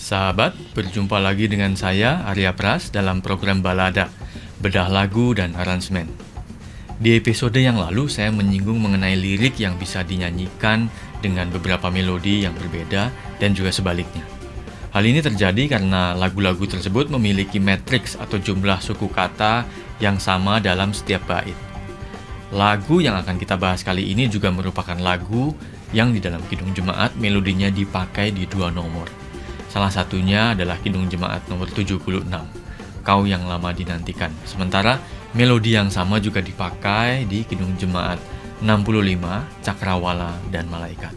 Sahabat, berjumpa lagi dengan saya, Arya Pras, dalam program Balada, Bedah Lagu dan Aransemen. Di episode yang lalu, saya menyinggung mengenai lirik yang bisa dinyanyikan dengan beberapa melodi yang berbeda dan juga sebaliknya. Hal ini terjadi karena lagu-lagu tersebut memiliki matriks atau jumlah suku kata yang sama dalam setiap bait. Lagu yang akan kita bahas kali ini juga merupakan lagu yang di dalam Kidung Jemaat melodinya dipakai di 2 nomor. Salah satunya adalah Kidung Jemaat nomor 76, Kau Yang Lama Dinantikan. Sementara melodi yang sama juga dipakai di Kidung Jemaat 65, Cakrawala dan Malaikat.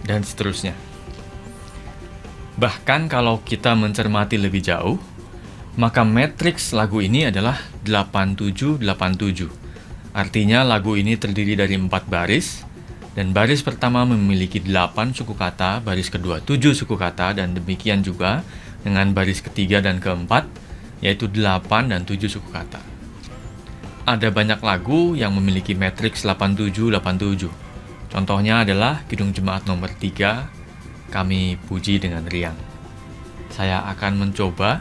Dan seterusnya. Bahkan kalau kita mencermati lebih jauh, maka matriks lagu ini adalah 8787. Artinya lagu ini terdiri dari 4 baris, dan baris pertama memiliki 8 suku kata, baris kedua 7 suku kata, dan demikian juga dengan baris ketiga dan keempat, yaitu 8 dan 7 suku kata. Ada banyak lagu yang memiliki matriks 8787. Contohnya adalah Kidung Jemaat nomor 3, Kami Puji Dengan Riang. Saya akan mencoba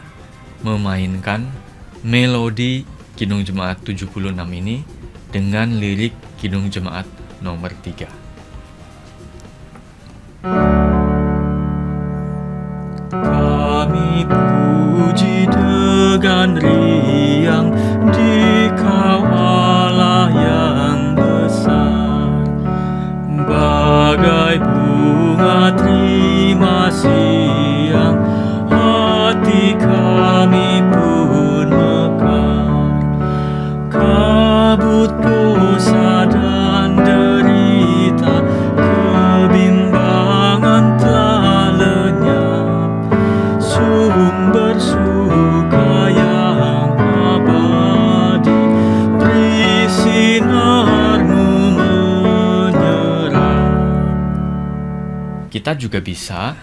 memainkan melodi Kidung Jemaat 76 ini dengan lirik Kidung Jemaat nomor 3. Kami puji dengan riang di Kau Allah yang besar, bagai bunga terima siang, hati kami pun mekar. Kabut dosa dan derita, kebimbangan telah lenyap, sumber suka yang abadi, beri sinar-Mu menyerap. Kita juga bisa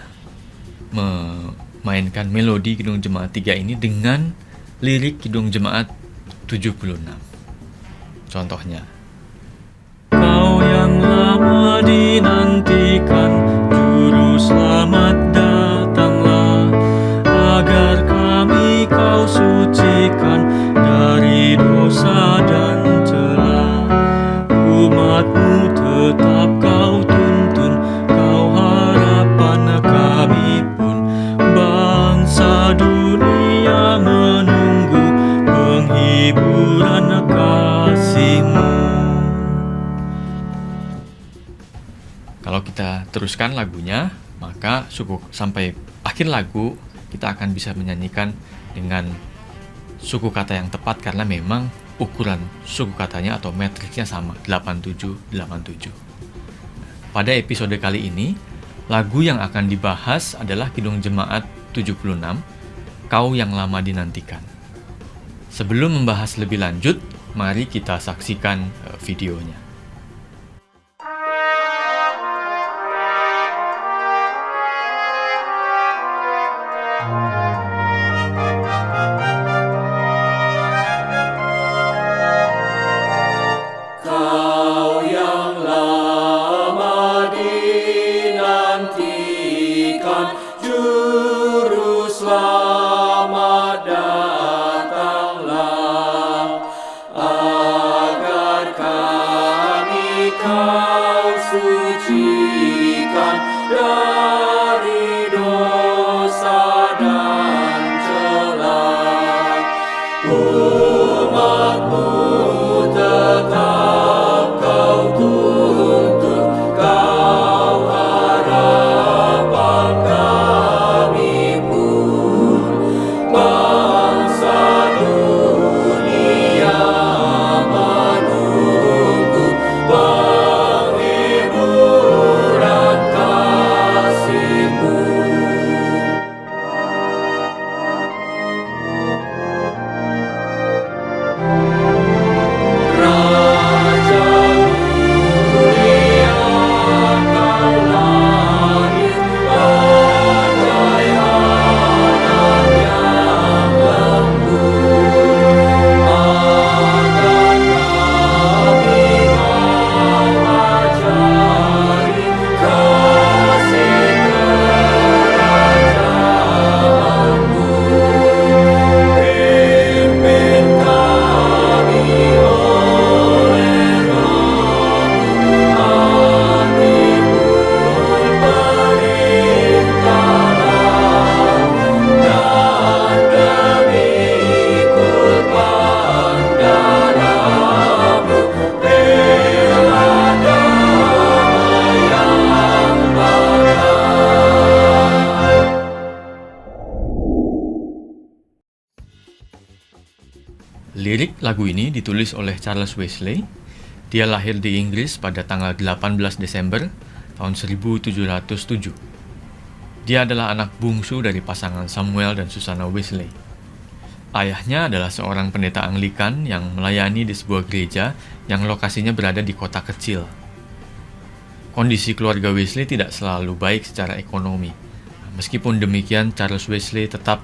memainkan melodi Kidung Jemaat 3 ini dengan lirik Kidung Jemaat 76. Contohnya, Kau yang lama dinantikan, Juru Selamat datanglah, agar kami Kau sucikan dari dosa dan celah. Umat-Mu tetap Kau tuntun, Kau harapan kami pun. Bangsa dunia menunggu penghiburan kasih-Mu. Kalau kita teruskan lagunya, maka sampai akhir lagu kita akan bisa menyanyikan dengan suku kata yang tepat karena memang ukuran suku katanya atau matriksnya sama, 8787. Pada episode kali ini, lagu yang akan dibahas adalah Kidung Jemaat 76, Kau Yang Lama Dinantikan. Sebelum membahas lebih lanjut, mari kita saksikan videonya. Kau yang lama dinantikan, Juru Selamat datanglah, agar kami Kau sucikan dari dosa dan celah. Umat-Mu tetap Kau tuntun, Kau harapan kami pun. Bangsa dunia menunggu penghiburan lagu ini ditulis oleh Charles Wesley. Dia lahir di Inggris pada tanggal 18 Desember tahun 1707. Dia adalah anak bungsu dari pasangan Samuel dan Susanna Wesley. Ayahnya adalah seorang pendeta Anglikan yang melayani di sebuah gereja yang lokasinya berada di kota kecil. Kondisi keluarga Wesley tidak selalu baik secara ekonomi. Meskipun demikian, Charles Wesley tetap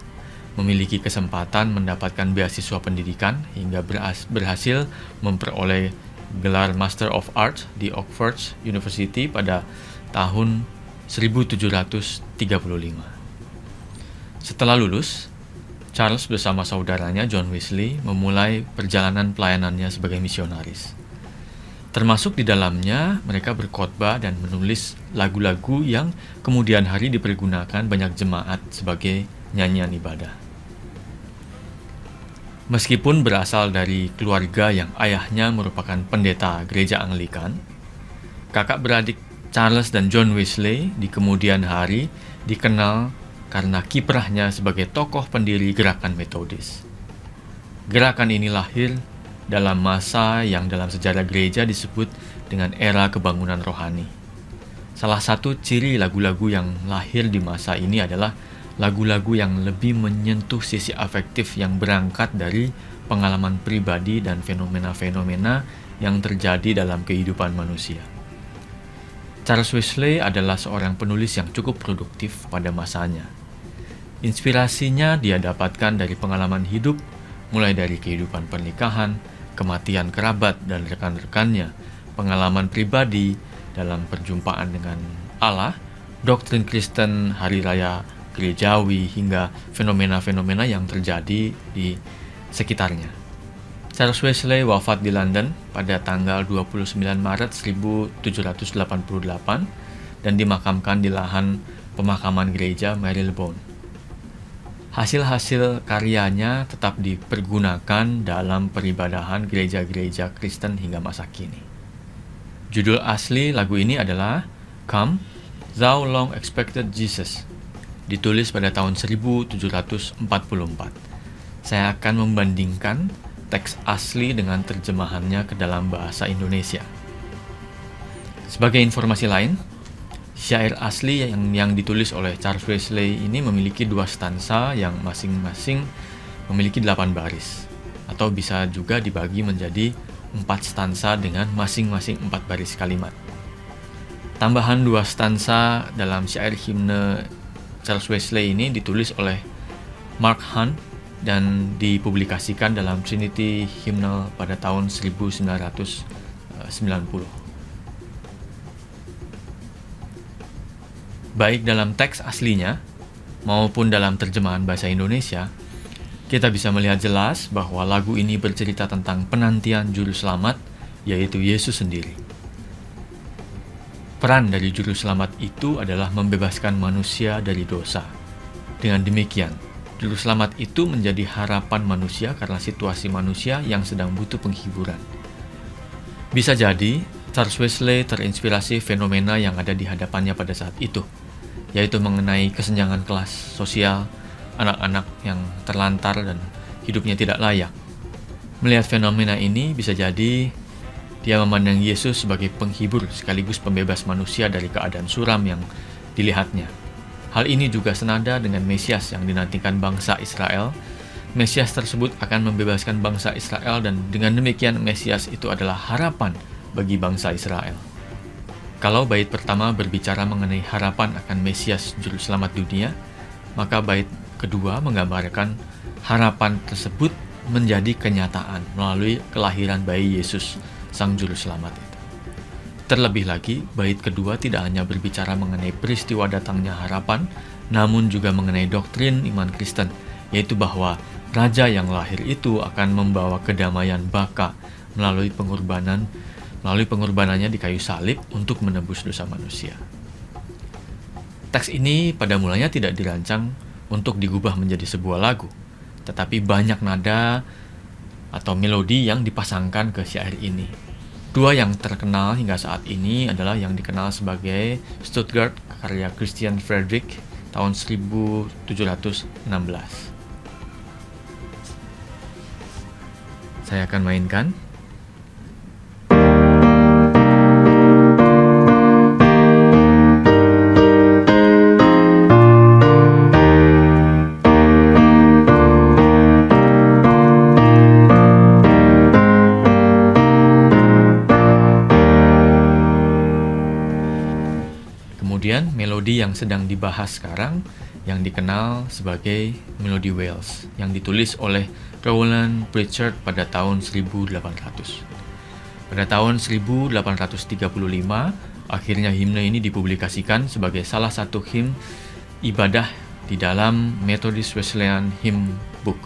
memiliki kesempatan mendapatkan beasiswa pendidikan hingga berhasil memperoleh gelar Master of Arts di Oxford University pada tahun 1735. Setelah lulus, Charles bersama saudaranya John Wesley memulai perjalanan pelayanannya sebagai misionaris. Termasuk di dalamnya mereka berkhotbah dan menulis lagu-lagu yang kemudian hari dipergunakan banyak jemaat sebagai nyanyian ibadah. Meskipun berasal dari keluarga yang ayahnya merupakan pendeta gereja Anglikan, kakak beradik Charles dan John Wesley di kemudian hari dikenal karena kiprahnya sebagai tokoh pendiri gerakan Metodis. Gerakan ini lahir dalam masa yang dalam sejarah gereja disebut dengan era kebangunan rohani. Salah satu ciri lagu-lagu yang lahir di masa ini adalah lagu-lagu yang lebih menyentuh sisi afektif yang berangkat dari pengalaman pribadi dan fenomena-fenomena yang terjadi dalam kehidupan manusia. Charles Wesley adalah seorang penulis yang cukup produktif pada masanya. Inspirasinya dia dapatkan dari pengalaman hidup, mulai dari kehidupan pernikahan, kematian kerabat dan rekan-rekannya, pengalaman pribadi dalam perjumpaan dengan Allah, doktrin Kristen, hari raya gerejawi, hingga fenomena-fenomena yang terjadi di sekitarnya. Charles Wesley wafat di London pada tanggal 29 Maret 1788 dan dimakamkan di lahan pemakaman gereja Marylebone. Hasil-hasil karyanya tetap dipergunakan dalam peribadahan gereja-gereja Kristen hingga masa kini. Judul asli lagu ini adalah Come, Thou Long Expected Jesus, ditulis pada tahun 1744. Saya akan membandingkan teks asli dengan terjemahannya ke dalam bahasa Indonesia. Sebagai informasi lain, syair asli yang ditulis oleh Charles Wesley ini memiliki 2 stansa yang masing-masing memiliki 8 baris, atau bisa juga dibagi menjadi 4 stansa dengan masing-masing 4 baris kalimat. Tambahan 2 stansa dalam syair himne Charles Wesley ini ditulis oleh Mark Hunt dan dipublikasikan dalam Trinity Hymnal pada tahun 1990. Baik dalam teks aslinya maupun dalam terjemahan bahasa Indonesia, kita bisa melihat jelas bahwa lagu ini bercerita tentang penantian juru selamat, yaitu Yesus sendiri. Peran dari juru selamat itu adalah membebaskan manusia dari dosa. Dengan demikian, juru selamat itu menjadi harapan manusia karena situasi manusia yang sedang butuh penghiburan. Bisa jadi, Charles Wesley terinspirasi fenomena yang ada di hadapannya pada saat itu, yaitu mengenai kesenjangan kelas sosial, anak-anak yang terlantar dan hidupnya tidak layak. Melihat fenomena ini, bisa jadi dia memandang Yesus sebagai penghibur sekaligus pembebas manusia dari keadaan suram yang dilihatnya. Hal ini juga senada dengan Mesias yang dinantikan bangsa Israel. Mesias tersebut akan membebaskan bangsa Israel dan dengan demikian Mesias itu adalah harapan bagi bangsa Israel. Kalau bait pertama berbicara mengenai harapan akan Mesias juru selamat dunia, maka bait kedua menggambarkan harapan tersebut menjadi kenyataan melalui kelahiran bayi Yesus, Sang Juru Selamat itu. Terlebih lagi, bait kedua tidak hanya berbicara mengenai peristiwa datangnya harapan, namun juga mengenai doktrin iman Kristen, yaitu bahwa Raja yang lahir itu akan membawa kedamaian baka melalui pengorbanannya di kayu salib untuk menebus dosa manusia. Teks ini pada mulanya tidak dirancang untuk digubah menjadi sebuah lagu, tetapi banyak nada atau melodi yang dipasangkan ke syair ini. 2 yang terkenal hingga saat ini adalah yang dikenal sebagai Stuttgart karya Christian Friedrich tahun 1716. Saya akan mainkan. Kemudian melodi yang sedang dibahas sekarang yang dikenal sebagai melodi Wales yang ditulis oleh Rowland Pritchard pada tahun 1800. Pada tahun 1835, akhirnya himne ini dipublikasikan sebagai salah satu himne ibadah di dalam Methodist Wesleyan Hymn Book.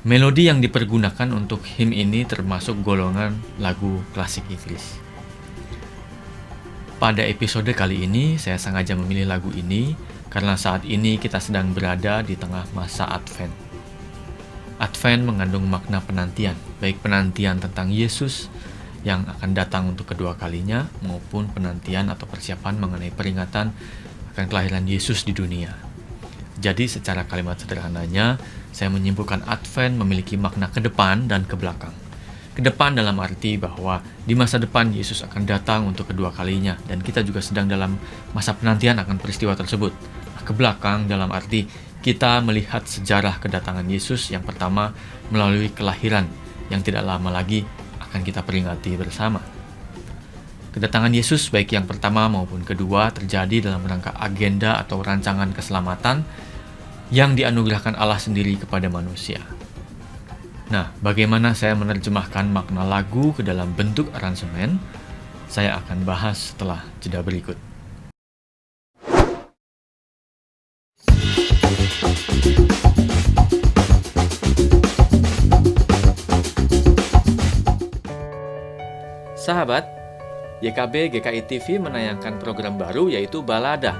Melodi yang dipergunakan untuk himne ini termasuk golongan lagu klasik Inggris. Pada episode kali ini, saya sengaja memilih lagu ini karena saat ini kita sedang berada di tengah masa Advent. Advent mengandung makna penantian, baik penantian tentang Yesus yang akan datang untuk kedua kalinya, maupun penantian atau persiapan mengenai peringatan akan kelahiran Yesus di dunia. Jadi secara kalimat sederhananya, saya menyimpulkan Advent memiliki makna ke depan dan ke belakang. Ke depan dalam arti bahwa di masa depan Yesus akan datang untuk kedua kalinya dan kita juga sedang dalam masa penantian akan peristiwa tersebut. Ke belakang dalam arti kita melihat sejarah kedatangan Yesus yang pertama melalui kelahiran yang tidak lama lagi akan kita peringati bersama. Kedatangan Yesus baik yang pertama maupun kedua terjadi dalam rangka agenda atau rancangan keselamatan yang dianugerahkan Allah sendiri kepada manusia. Nah, bagaimana saya menerjemahkan makna lagu ke dalam bentuk aransemen? Saya akan bahas setelah jeda berikut. Sahabat, YKB GKI TV menayangkan program baru yaitu Balada,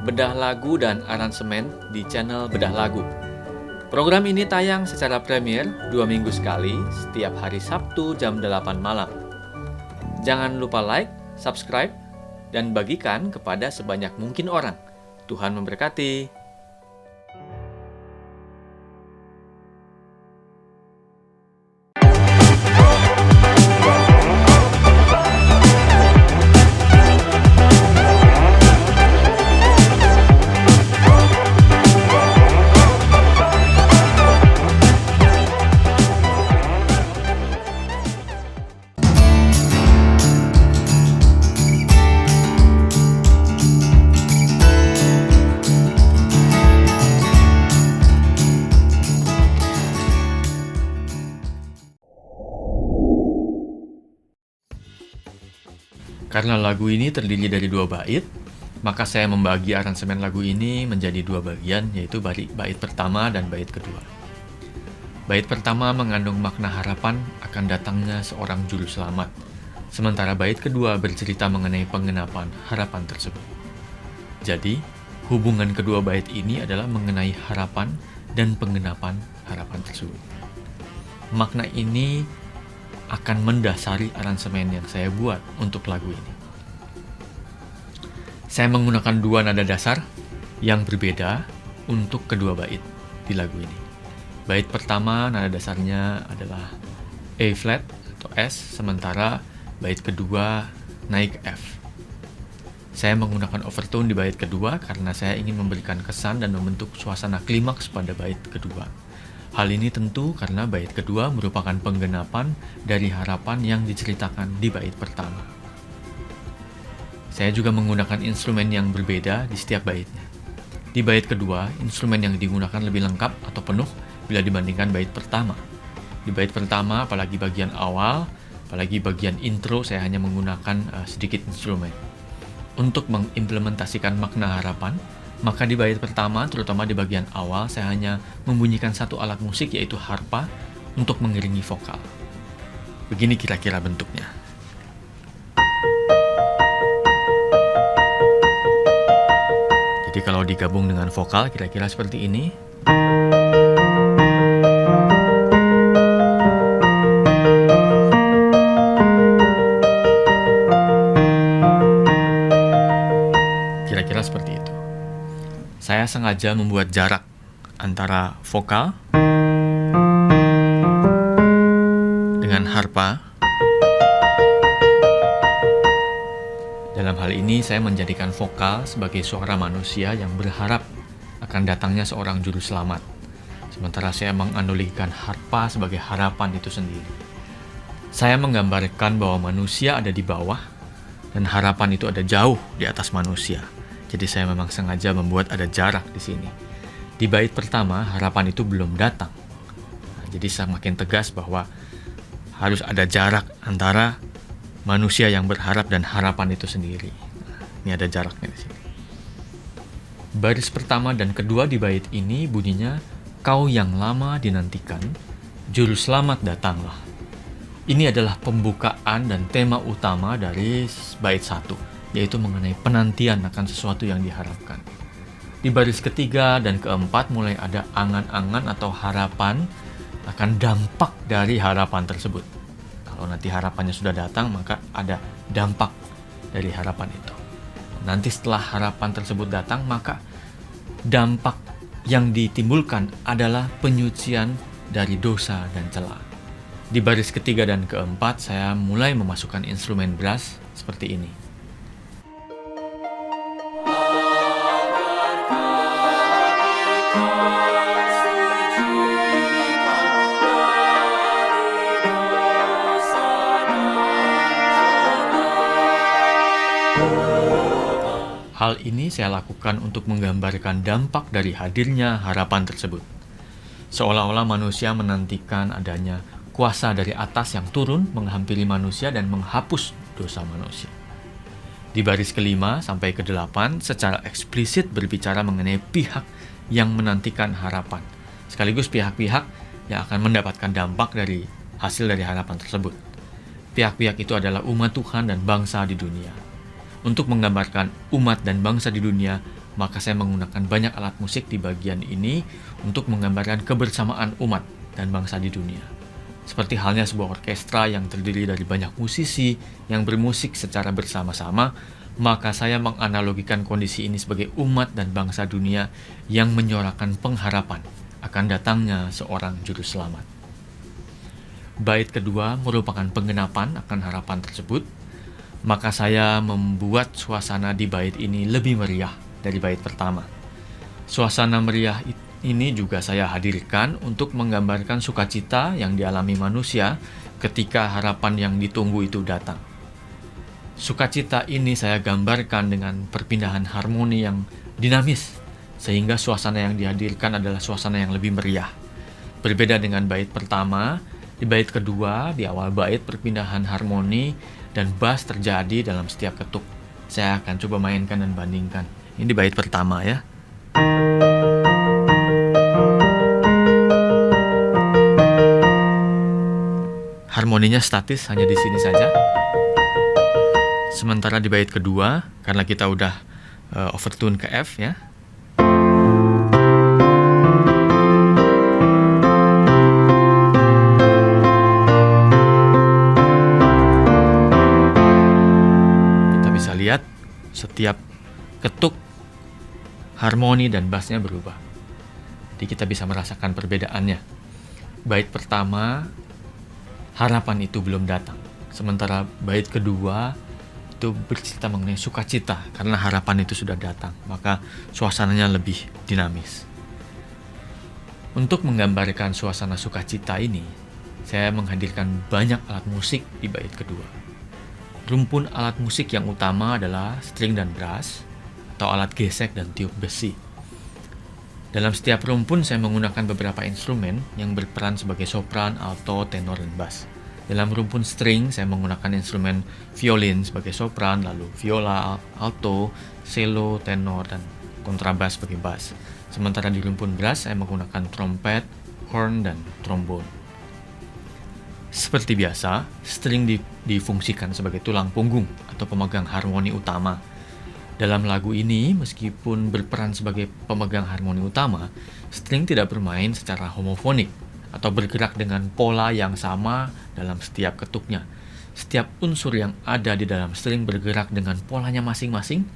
Bedah Lagu dan Aransemen di channel Bedah Lagu. Program ini tayang secara premier 2 minggu sekali setiap hari Sabtu jam 8 malam. Jangan lupa like, subscribe, dan bagikan kepada sebanyak mungkin orang. Tuhan memberkati. Karena lagu ini terdiri dari 2 bait, maka saya membagi aransemen lagu ini menjadi 2 bagian, yaitu bait pertama dan bait kedua. Bait pertama mengandung makna harapan akan datangnya seorang juru selamat, sementara bait kedua bercerita mengenai penggenapan harapan tersebut. Jadi, hubungan kedua bait ini adalah mengenai harapan dan penggenapan harapan tersebut. Makna ini akan mendasari aransemen yang saya buat untuk lagu ini. Saya menggunakan 2 nada dasar yang berbeda untuk kedua bait di lagu ini. Bait pertama nada dasarnya adalah A flat atau S, sementara bait kedua naik F. Saya menggunakan overtone di bait kedua karena saya ingin memberikan kesan dan membentuk suasana klimaks pada bait kedua. Hal ini tentu karena bait kedua merupakan penggenapan dari harapan yang diceritakan di bait pertama. Saya juga menggunakan instrumen yang berbeda di setiap baitnya. Di bait kedua, instrumen yang digunakan lebih lengkap atau penuh bila dibandingkan bait pertama. Di bait pertama, apalagi bagian awal, apalagi bagian intro, saya hanya menggunakan sedikit instrumen. Untuk mengimplementasikan makna harapan, maka di bait pertama, terutama di bagian awal, saya hanya membunyikan satu alat musik yaitu harpa untuk mengiringi vokal. Begini kira-kira bentuknya. Jadi kalau digabung dengan vokal kira-kira seperti ini. Kira-kira seperti itu. Saya sengaja membuat jarak antara vokal harpa. Dalam hal ini saya menjadikan vokal sebagai suara manusia yang berharap akan datangnya seorang juru selamat. Sementara saya menganalogikan harpa sebagai harapan itu sendiri. Saya menggambarkan bahwa manusia ada di bawah dan harapan itu ada jauh di atas manusia. Jadi saya memang sengaja membuat ada jarak di sini. Di bait pertama, harapan itu belum datang. Jadi saya makin tegas bahwa harus ada jarak antara manusia yang berharap dan harapan itu sendiri. Ini ada jaraknya di sini. Baris pertama dan kedua di bait ini bunyinya, "Kau yang lama dinantikan, juru selamat datanglah." Ini adalah pembukaan dan tema utama dari bait 1, yaitu mengenai penantian akan sesuatu yang diharapkan. Di baris ketiga dan keempat mulai ada angan-angan atau harapan akan dampak dari harapan tersebut. Kalau nanti harapannya sudah datang, maka ada dampak dari harapan itu. Nanti setelah harapan tersebut datang, maka dampak yang ditimbulkan adalah penyucian dari dosa dan celah. Di baris ketiga dan keempat, saya mulai memasukkan instrumen brass seperti ini. Hal ini saya lakukan untuk menggambarkan dampak dari hadirnya harapan tersebut. Seolah-olah manusia menantikan adanya kuasa dari atas yang turun menghampiri manusia dan menghapus dosa manusia. Di baris kelima sampai ke-8 secara eksplisit berbicara mengenai pihak yang menantikan harapan, sekaligus pihak-pihak yang akan mendapatkan dampak dari hasil dari harapan tersebut. Pihak-pihak itu adalah umat Tuhan dan bangsa di dunia. Untuk menggambarkan umat dan bangsa di dunia, maka saya menggunakan banyak alat musik di bagian ini untuk menggambarkan kebersamaan umat dan bangsa di dunia. Seperti halnya sebuah orkestra yang terdiri dari banyak musisi yang bermusik secara bersama-sama, maka saya menganalogikan kondisi ini sebagai umat dan bangsa dunia yang menyorakan pengharapan akan datangnya seorang juru selamat. Bait kedua merupakan penggenapan akan harapan tersebut. Maka saya membuat suasana di bait ini lebih meriah dari bait pertama. Suasana meriah ini juga saya hadirkan untuk menggambarkan sukacita yang dialami manusia ketika harapan yang ditunggu itu datang. Sukacita ini saya gambarkan dengan perpindahan harmoni yang dinamis, sehingga suasana yang dihadirkan adalah suasana yang lebih meriah. Berbeda dengan bait pertama, di bait kedua, di awal bait perpindahan harmoni dan bass terjadi dalam setiap ketuk. Saya akan coba mainkan dan bandingkan. Ini di bait pertama ya. Harmoninya statis hanya di sini saja. Sementara di bait kedua, karena kita udah overtune ke F ya. Lihat, setiap ketuk harmoni dan bassnya berubah. Jadi kita bisa merasakan perbedaannya. Bait pertama, harapan itu belum datang. Sementara bait kedua itu bercerita mengenai sukacita karena harapan itu sudah datang. Maka suasananya lebih dinamis. Untuk menggambarkan suasana sukacita ini, saya menghadirkan banyak alat musik di bait kedua. Rumpun alat musik yang utama adalah string dan brass, atau alat gesek dan tiup besi. Dalam setiap rumpun saya menggunakan beberapa instrumen yang berperan sebagai sopran, alto, tenor, dan bass. Dalam rumpun string saya menggunakan instrumen violin sebagai sopran, lalu viola, alto, cello, tenor, dan kontrabas sebagai bass. Sementara di rumpun brass saya menggunakan trompet, horn, dan trombone. Seperti biasa, string difungsikan sebagai tulang punggung atau pemegang harmoni utama. Dalam lagu ini, meskipun berperan sebagai pemegang harmoni utama, string tidak bermain secara homofonik atau bergerak dengan pola yang sama dalam setiap ketuknya. Setiap unsur yang ada di dalam string bergerak dengan polanya masing-masing.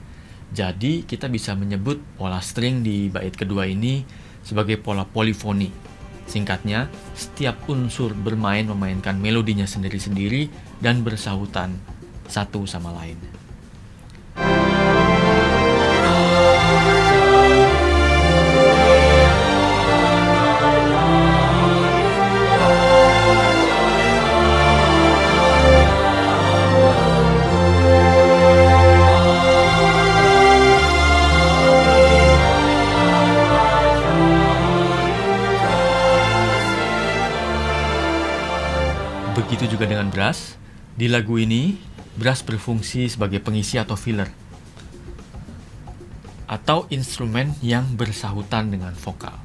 Jadi, kita bisa menyebut pola string di bait kedua ini sebagai pola polifoni. Singkatnya, setiap unsur memainkan melodinya sendiri-sendiri dan bersahutan satu sama lain. Begitu juga dengan brass. Di lagu ini, brass berfungsi sebagai pengisi atau filler, atau instrumen yang bersahutan dengan vokal.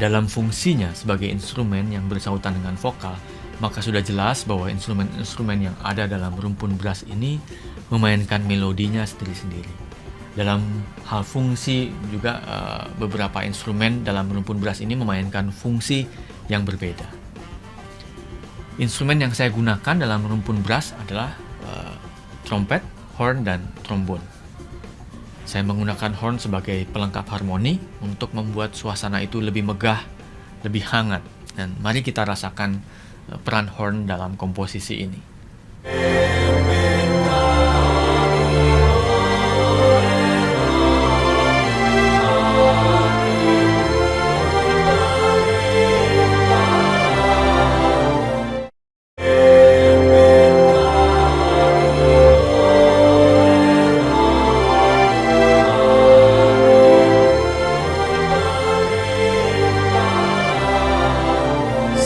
Dalam fungsinya sebagai instrumen yang bersahutan dengan vokal, maka sudah jelas bahwa instrumen-instrumen yang ada dalam rumpun brass ini memainkan melodinya sendiri-sendiri. Dalam hal fungsi juga beberapa instrumen dalam rumpun brass ini memainkan fungsi yang berbeda. Instrumen yang saya gunakan dalam rumpun brass adalah trompet, horn, dan trombon. Saya menggunakan horn sebagai pelengkap harmoni untuk membuat suasana itu lebih megah, lebih hangat. Dan mari kita rasakan peran horn dalam komposisi ini.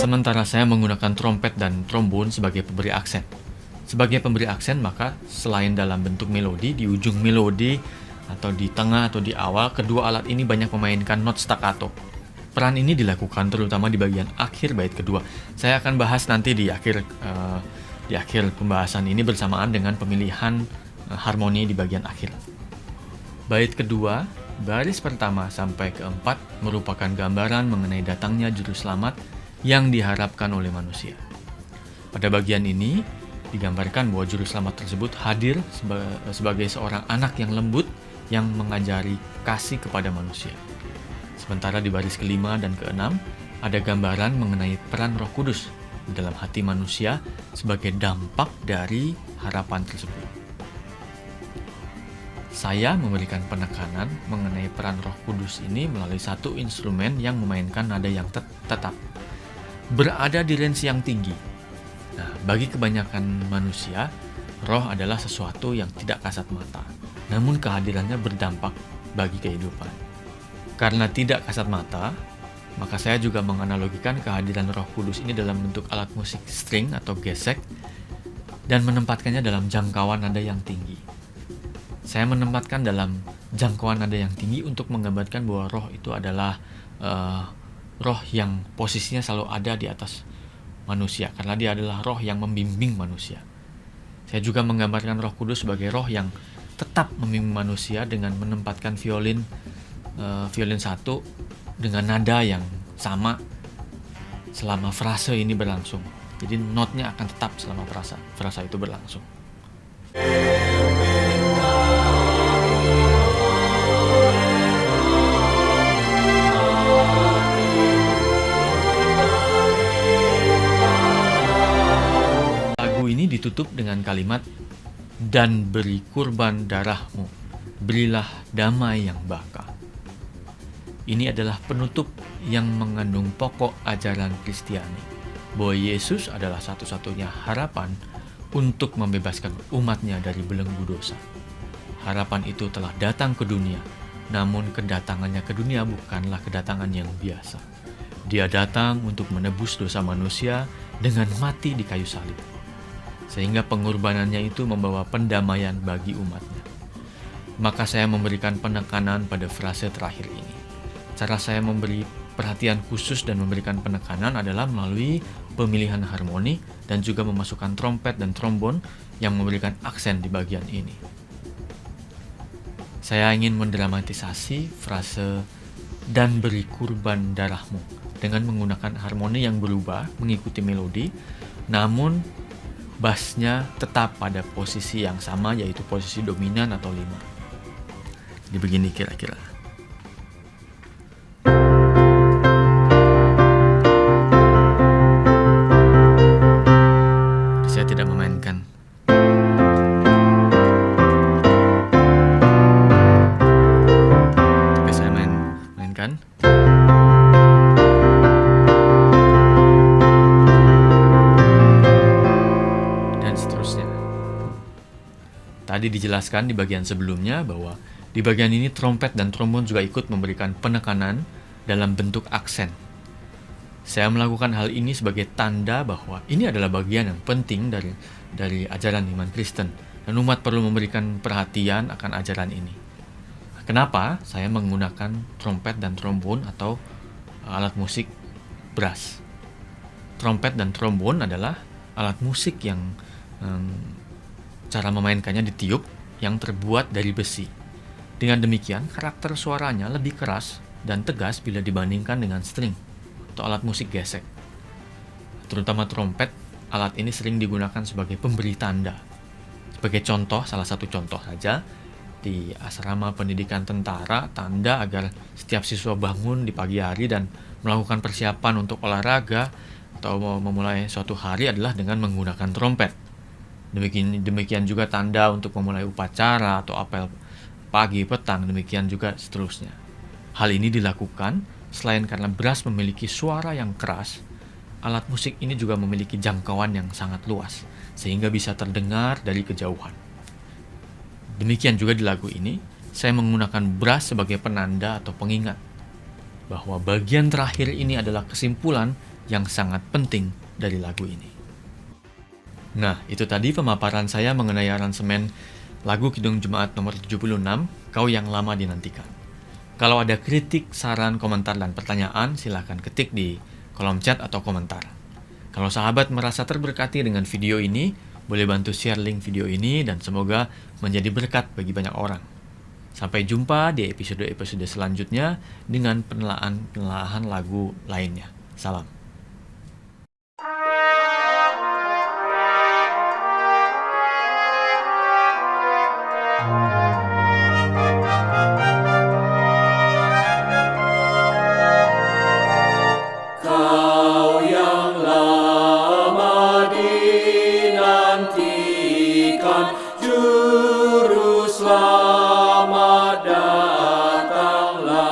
Sementara saya menggunakan trompet dan trombon sebagai pemberi aksen. Sebagai pemberi aksen, maka selain dalam bentuk melodi, di ujung melodi atau di tengah atau di awal, kedua alat ini banyak memainkan not staccato. Peran ini dilakukan terutama di bagian akhir bait kedua. Saya akan bahas nanti di akhir pembahasan ini bersamaan dengan pemilihan harmoni di bagian akhir. Bait kedua, baris pertama sampai keempat merupakan gambaran mengenai datangnya juru selamat yang diharapkan oleh manusia. Pada bagian ini digambarkan bahwa juru selamat tersebut hadir sebagai seorang anak yang lembut yang mengajari kasih kepada manusia. Sementara di baris kelima dan keenam ada gambaran mengenai peran Roh Kudus di dalam hati manusia sebagai dampak dari harapan tersebut. Saya memberikan penekanan mengenai peran Roh Kudus ini melalui satu instrumen yang memainkan nada yang tetap, berada di range yang tinggi. Nah, bagi kebanyakan manusia, roh adalah sesuatu yang tidak kasat mata, namun kehadirannya berdampak bagi kehidupan. Karena tidak kasat mata, maka saya juga menganalogikan kehadiran Roh Kudus ini dalam bentuk alat musik string atau gesek dan menempatkannya dalam jangkauan nada yang tinggi. Saya menempatkan dalam jangkauan nada yang tinggi untuk menggambarkan bahwa roh itu adalah roh yang posisinya selalu ada di atas manusia, karena dia adalah roh yang membimbing manusia. Saya juga menggambarkan Roh Kudus sebagai roh yang tetap membimbing manusia dengan menempatkan violin satu dengan nada yang sama selama frase ini berlangsung. Jadi notnya akan tetap selama frasa itu berlangsung. Ini ditutup dengan kalimat, dan beri kurban darahmu, berilah damai yang baka. Ini adalah penutup yang mengandung pokok ajaran Kristiani, bahwa Yesus adalah satu-satunya harapan untuk membebaskan umatnya dari belenggu dosa. Harapan itu telah datang ke dunia, namun kedatangannya ke dunia bukanlah kedatangan yang biasa. Dia datang untuk menebus dosa manusia dengan mati di kayu salib, sehingga pengorbanannya itu membawa pendamaian bagi umatnya. Maka saya memberikan penekanan pada frase terakhir ini. Cara saya memberi perhatian khusus dan memberikan penekanan adalah melalui pemilihan harmoni dan juga memasukkan trompet dan trombon yang memberikan aksen di bagian ini. Saya ingin mendramatisasi frase dan beri kurban darahmu dengan menggunakan harmoni yang berubah mengikuti melodi, namun bassnya tetap pada posisi yang sama, yaitu posisi dominan atau 5. Jadi begini kira-kira. Tadi dijelaskan di bagian sebelumnya bahwa di bagian ini trompet dan trombon juga ikut memberikan penekanan dalam bentuk aksen. Saya melakukan hal ini sebagai tanda bahwa ini adalah bagian yang penting dari ajaran iman Kristen, dan umat perlu memberikan perhatian akan ajaran ini. Kenapa saya menggunakan trompet dan trombon atau alat musik brass? Trompet dan trombon adalah alat musik yang cara memainkannya ditiup yang terbuat dari besi. Dengan demikian, karakter suaranya lebih keras dan tegas bila dibandingkan dengan string atau alat musik gesek. Terutama trompet, alat ini sering digunakan sebagai pemberi tanda. Sebagai contoh, salah satu contoh saja, di asrama pendidikan tentara, tanda agar setiap siswa bangun di pagi hari dan melakukan persiapan untuk olahraga atau memulai suatu hari adalah dengan menggunakan trompet. Demikian juga tanda untuk memulai upacara atau apel pagi, petang, demikian juga seterusnya. Hal ini dilakukan selain karena brass memiliki suara yang keras, alat musik ini juga memiliki jangkauan yang sangat luas, sehingga bisa terdengar dari kejauhan. Demikian juga di lagu ini, saya menggunakan brass sebagai penanda atau pengingat bahwa bagian terakhir ini adalah kesimpulan yang sangat penting dari lagu ini. Nah, itu tadi pemaparan saya mengenai aransemen lagu Kidung Jemaat nomor 76, Kau Yang Lama Dinantikan. Kalau ada kritik, saran, komentar, dan pertanyaan, silakan ketik di kolom chat atau komentar. Kalau sahabat merasa terberkati dengan video ini, boleh bantu share link video ini dan semoga menjadi berkat bagi banyak orang. Sampai jumpa di episode-episode selanjutnya dengan penelaahan lagu lainnya. Salam. Kau yang lama dinantikan, Juru Selamat datanglah,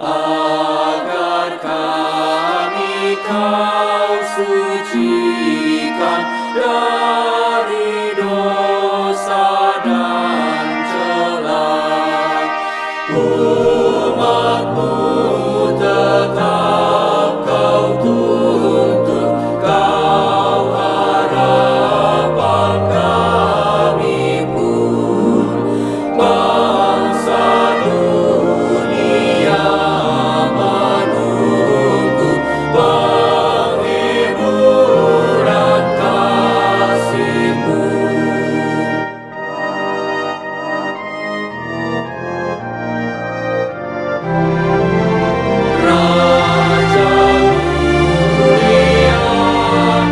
agar kami Kau sucikan dari dosa dan celah. Umat-Mu tetap Kau tuntut, Kau harapan kami pun. Bangsa dunia menunggu penghiburan kasih-Mu. Raja mulia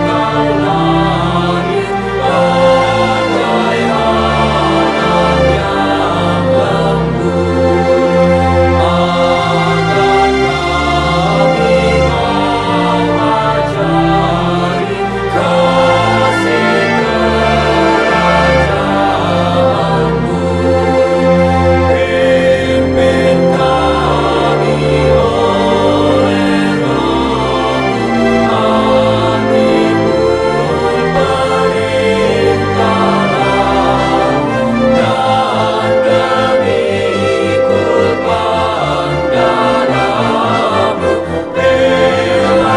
Kau lahir bagai anak yang lembut. Akan kami Kau ajari kasih kerajaan-Mu. Pimpin kami oleh Roh-Mu, hati pun perintahlah, dan demi ikut pandana-Mu, bela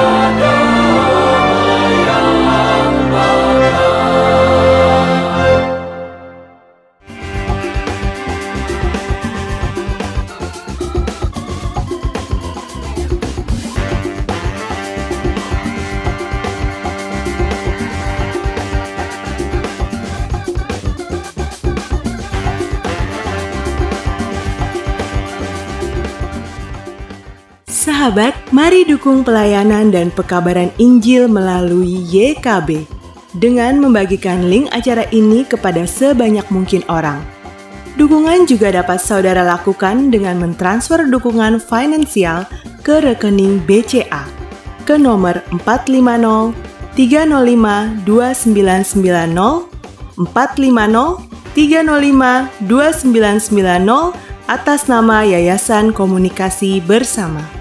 damai yang bagai. Sahabat, mari dukung pelayanan dan pekabaran Injil melalui YKB dengan membagikan link acara ini kepada sebanyak mungkin orang. Dukungan juga dapat saudara lakukan dengan mentransfer dukungan finansial ke rekening BCA ke nomor 450 305 2990 450 305 2990 atas nama Yayasan Komunikasi Bersama.